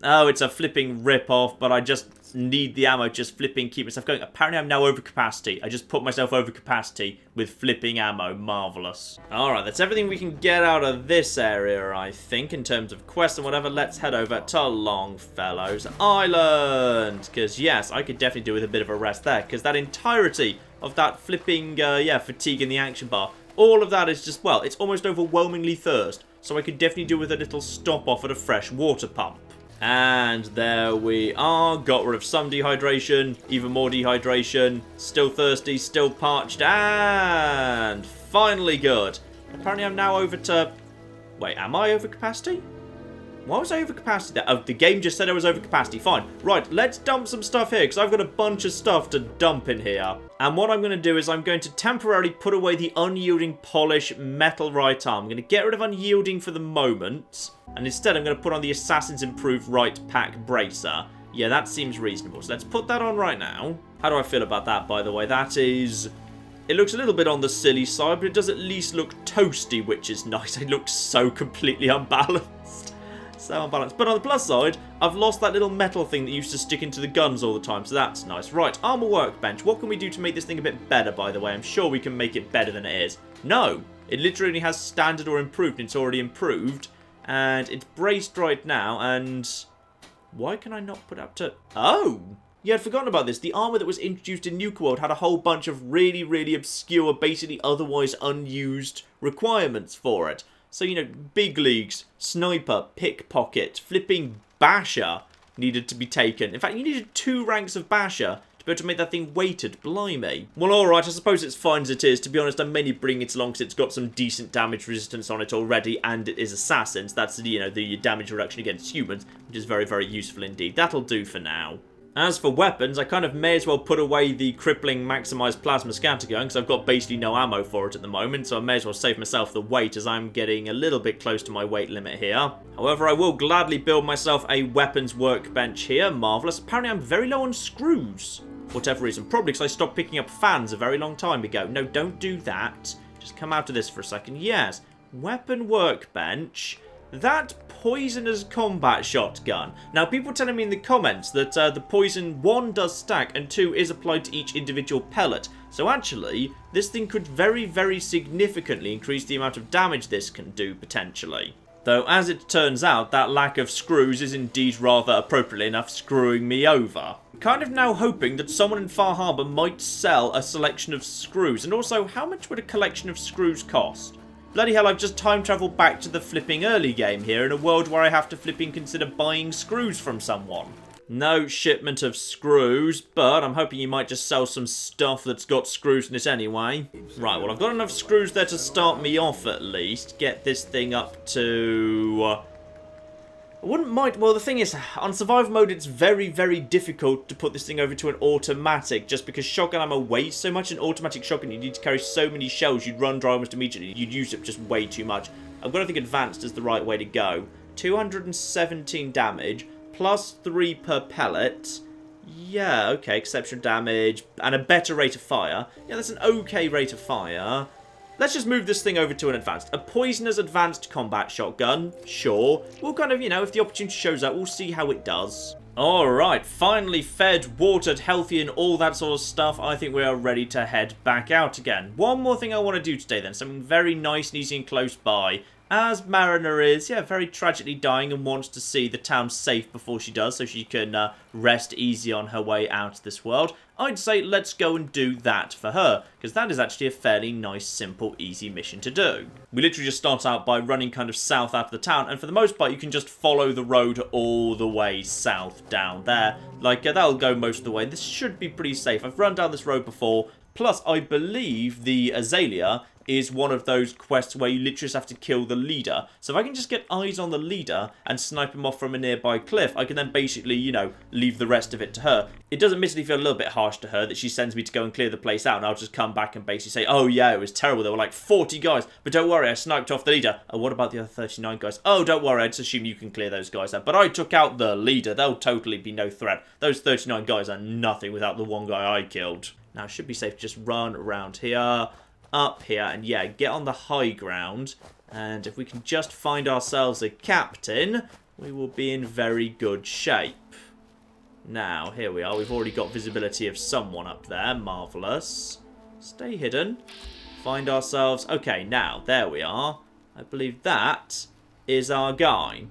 Oh, it's a flipping rip-off, but I just need the ammo, just flipping, keep myself going. Apparently I'm now over capacity. I just put myself over capacity with flipping ammo. Marvellous. Alright, that's everything we can get out of this area, I think, in terms of quests and whatever. Let's head over to Longfellow's Island. Because, yes, I could definitely do with a bit of a rest there, because that entirety of that flipping, fatigue in the action bar, all of that is just, well, it's almost overwhelmingly thirst. So I could definitely do with a little stop off at a fresh water pump. And there we are, got rid of some dehydration, even more dehydration, still thirsty, still parched, and finally good. Apparently I'm now over to... Wait, am I over capacity? Why was I over capacity there? Oh, the game just said I was over capacity. Fine. Right, let's dump some stuff here, because I've got a bunch of stuff to dump in here. And what I'm going to do is I'm going to temporarily put away the unyielding polish metal right arm. I'm going to get rid of unyielding for the moment. And instead I'm going to put on the Assassin's Improved Right Pack Bracer. Yeah, that seems reasonable. So let's put that on right now. How do I feel about that, by the way? That is... It looks a little bit on the silly side, but it does at least look toasty, which is nice. It looks so completely unbalanced. So unbalanced. But on the plus side, I've lost that little metal thing that used to stick into the guns all the time, so that's nice. Right, armor workbench. What can we do to make this thing a bit better, by the way? I'm sure we can make it better than it is. No, it literally has standard or improved, and it's already improved. And it's braced right now, and... Why can I not put it up to... Oh! Yeah, I'd forgotten about this. The armor that was introduced in Nucleus had a whole bunch of really, really obscure, basically otherwise unused requirements for it. So, you know, big leagues, sniper, pickpocket, flipping basher needed to be taken. In fact, you needed 2 ranks of basher to be able to make that thing weighted. Blimey. Well, alright, I suppose it's fine as it is. To be honest, I'm mainly bringing it along because it's got some decent damage resistance on it already, and it is assassins. That's, you know, the damage reduction against humans, which is very, very useful indeed. That'll do for now. As for weapons, I kind of may as well put away the crippling maximised plasma scattergun because I've got basically no ammo for it at the moment, so I may as well save myself the weight as I'm getting a little bit close to my weight limit here. However, I will gladly build myself a weapons workbench here. Marvellous. Apparently I'm very low on screws. For whatever reason. Probably because I stopped picking up fans a very long time ago. No, don't do that. Just come out of this for a second. Yes. Weapon workbench. That poisonous combat shotgun. Now, people were telling me in the comments that the poison, 1, does stack, and 2, is applied to each individual pellet. So actually, this thing could very, very significantly increase the amount of damage this can do, potentially. Though, as it turns out, that lack of screws is indeed rather appropriately enough screwing me over. Kind of now hoping that someone in Far Harbor might sell a selection of screws. And also, how much would a collection of screws cost? Bloody hell, I've just time travelled back to the flipping early game here in a world where I have to flipping consider buying screws from someone. No shipment of screws, but I'm hoping you might just sell some stuff that's got screws in it anyway. Right, well, I've got enough screws there to start me off at least. Get this thing up to... I wouldn't mind... Well, the thing is, on survival mode, it's very, very difficult to put this thing over to an automatic, just because shotgun ammo weighs so much. An automatic shotgun, you need to carry so many shells, you'd run dry almost immediately. You'd use it just way too much. I've got to think advanced is the right way to go. 217 damage, plus 3 per pellet. Yeah, okay, exceptional damage, and a better rate of fire. Yeah, that's an okay rate of fire. Let's just move this thing over to an advanced. A poisoner's advanced combat shotgun, sure. We'll kind of, you know, if the opportunity shows up, we'll see how it does. Alright, finally fed, watered, healthy, and all that sort of stuff. I think we are ready to head back out again. One more thing I want to do today then, something very nice and easy and close by. As Mariner is, yeah, very tragically dying and wants to see the town safe before she does, so she can rest easy on her way out of this world, I'd say let's go and do that for her, because that is actually a fairly nice, simple, easy mission to do. We literally just start out by running kind of south out of the town, and for the most part you can just follow the road all the way south down there. Like, that'll go most of the way. This should be pretty safe. I've run down this road before, plus I believe the Azalea is one of those quests where you literally just have to kill the leader. So if I can just get eyes on the leader and snipe him off from a nearby cliff, I can then basically, you know, leave the rest of it to her. It does admittedly feel a little bit harsh to her that she sends me to go and clear the place out, and I'll just come back and basically say, oh yeah, it was terrible, there were like 40 guys, but don't worry, I sniped off the leader. Oh, what about the other 39 guys? Oh, don't worry, I just assume you can clear those guys out. But I took out the leader, they'll totally be no threat. Those 39 guys are nothing without the one guy I killed. Now, it should be safe to just run around here, up here, and yeah, get on the high ground. And if we can just find ourselves a captain, we will be in very good shape. Now, here we are. We've already got visibility of someone up there. Marvellous. Stay hidden. Find ourselves... Okay, now, there we are. I believe that is our guy.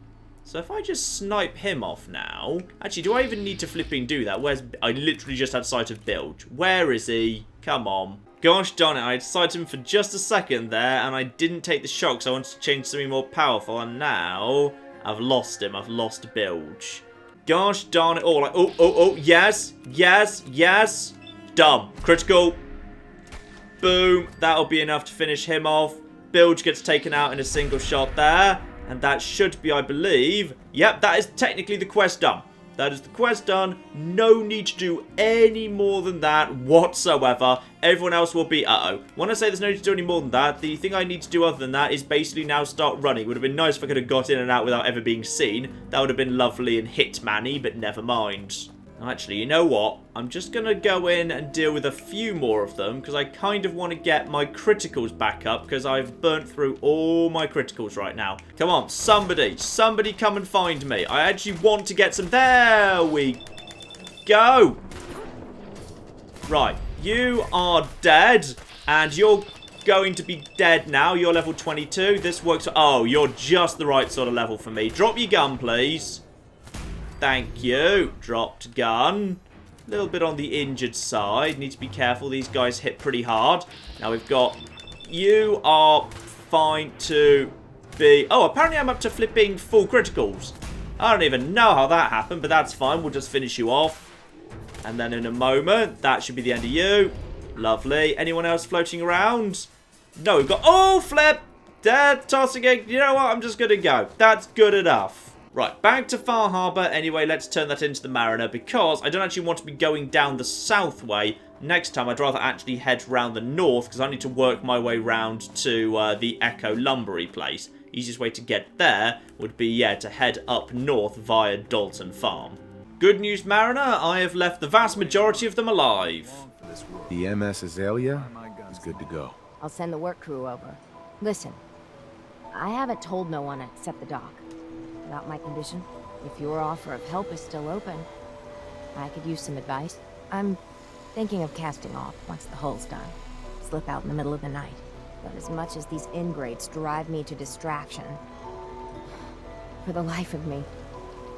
So if I just snipe him off now... Actually, do I even need to flipping do that? Where's... I literally just had sight of Bilge. Where is he? Come on. Gosh darn it, I had sight of him for just a second there, and I didn't take the shot because I wanted to change something more powerful, and now I've lost him. I've lost Bilge. Gosh darn it all. Like, oh, yes, yes, yes. Dumb. Critical. Boom. That'll be enough to finish him off. Bilge gets taken out in a single shot there, and that should be, I believe, yep, that is technically the quest done. That is the quest done. No need to do any more than that whatsoever. Everyone else will be, When I say there's no need to do any more than that, the thing I need to do other than that is basically now start running. It would have been nice if I could have got in and out without ever being seen. That would have been lovely and Hitman-y, but never mind. Actually, you know what? I'm just going to go in and deal with a few more of them, because I kind of want to get my criticals back up, because I've burnt through all my criticals right now. Come on, somebody come and find me. I actually want to get some... There we go. Right, you are dead, and you're going to be dead now. You're level 22. This works... Oh, you're just the right sort of level for me. Drop your gun, please. Thank you. Dropped gun. A little bit on the injured side. Need to be careful. These guys hit pretty hard. Now we've got... You are fine to be... Oh, apparently I'm up to flipping full criticals. I don't even know how that happened, but that's fine. We'll just finish you off. And then in a moment, that should be the end of you. Lovely. Anyone else floating around? No, we've got... Oh, flip! Dead, tossing it. You know what? I'm just going to go. That's good enough. Right, back to Far Harbour. Anyway, let's turn that into the Mariner, because I don't actually want to be going down the south way. Next time, I'd rather actually head round the north, because I need to work my way round to the Echo Lumbery place. Easiest way to get there would be, yeah, to head up north via Dalton Farm. Good news, Mariner. I have left the vast majority of them alive. The MS Azalea is good to go. I'll send the work crew over. Listen, I haven't told no one except the doc about my condition. If your offer of help is still open, I could use some advice. I'm thinking of casting off once the hull's done. Slip out in the middle of the night. But as much as these ingrates drive me to distraction, for the life of me,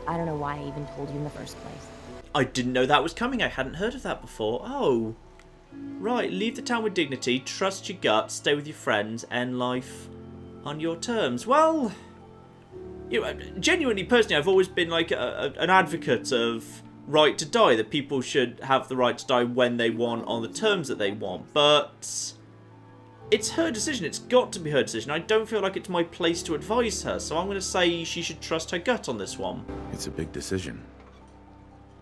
I don't know why I even told you in the first place. I didn't know that was coming. I hadn't heard of that before. Oh. Right, leave the town with dignity, trust your gut, stay with your friends, end life on your terms. Well... You know, genuinely, personally, I've always been like an advocate of right to die, that people should have the right to die when they want on the terms that they want, but it's her decision. It's got to be her decision. I don't feel like it's my place to advise her, so I'm going to say she should trust her gut on this one. It's a big decision.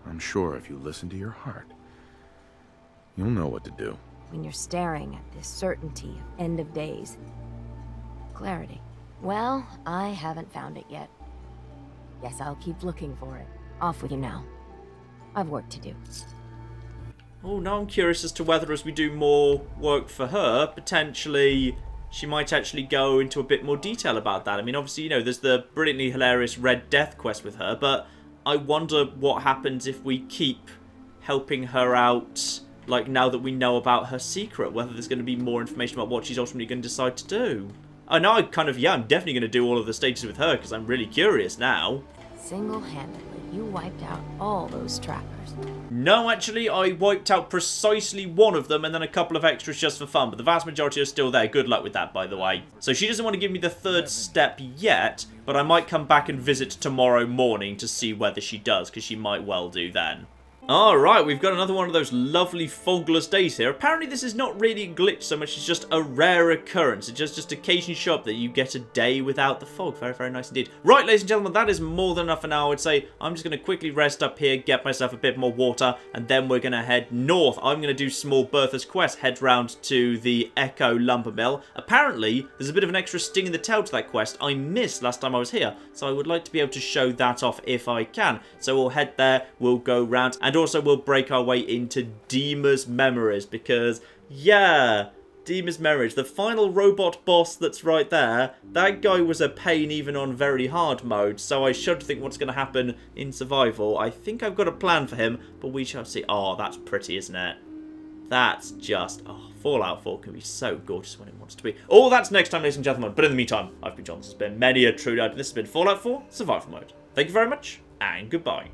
I'm sure if you listen to your heart, you'll know what to do. When you're staring at this certainty of end of days. Clarity. Well, I haven't found it yet. Guess I'll keep looking for it. Off with you now. I've work to do. Oh, now I'm curious as to whether as we do more work for her, potentially she might actually go into a bit more detail about that. I mean, obviously, you know, there's the brilliantly hilarious Red Death quest with her, but I wonder what happens if we keep helping her out, like, now that we know about her secret, whether there's going to be more information about what she's ultimately going to decide to do. I know I'm definitely going to do all of the stages with her, because I'm really curious now. Single-handedly, you wiped out all those trackers. No, actually, I wiped out precisely one of them and then a couple of extras just for fun, but the vast majority are still there. Good luck with that, by the way. So she doesn't want to give me the third step yet, but I might come back and visit tomorrow morning to see whether she does, because she might well do then. Alright, we've got another one of those lovely fogless days here. Apparently this is not really a glitch so much, it's just a rare occurrence. It just occasionally shows up that you get a day without the fog. Very, very nice indeed. Right, ladies and gentlemen, that is more than enough for now, I would say. I'm just going to quickly rest up here, get myself a bit more water, and then we're going to head north. I'm going to do Small Bertha's quest, head round to the Echo Lumber Mill. Apparently, there's a bit of an extra sting in the tail to that quest I missed last time I was here, so I would like to be able to show that off if I can. So we'll head there, we'll go round, and also we'll break our way into Dima's Memories, because, yeah, Dima's Memories, the final robot boss that's right there, that guy was a pain even on very hard mode, so I should think what's going to happen in survival. I think I've got a plan for him, but we shall see. Oh, that's pretty, isn't it? That's just, oh, Fallout 4 can be so gorgeous when it wants to be. Oh, that's next time, ladies and gentlemen, but in the meantime, I've been John. This has been many a true night. This has been Fallout 4 Survival Mode. Thank you very much, and goodbye.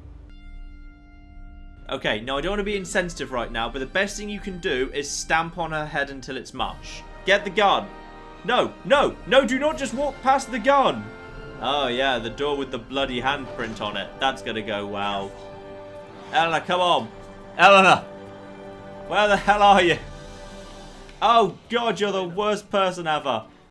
Okay, now I don't want to be insensitive right now, but the best thing you can do is stamp on her head until it's mush. Get the gun. No, no, no, do not just walk past the gun. Oh yeah, the door with the bloody handprint on it. That's going to go well. Eleanor, come on. Eleanor, where the hell are you? Oh God, you're the worst person ever.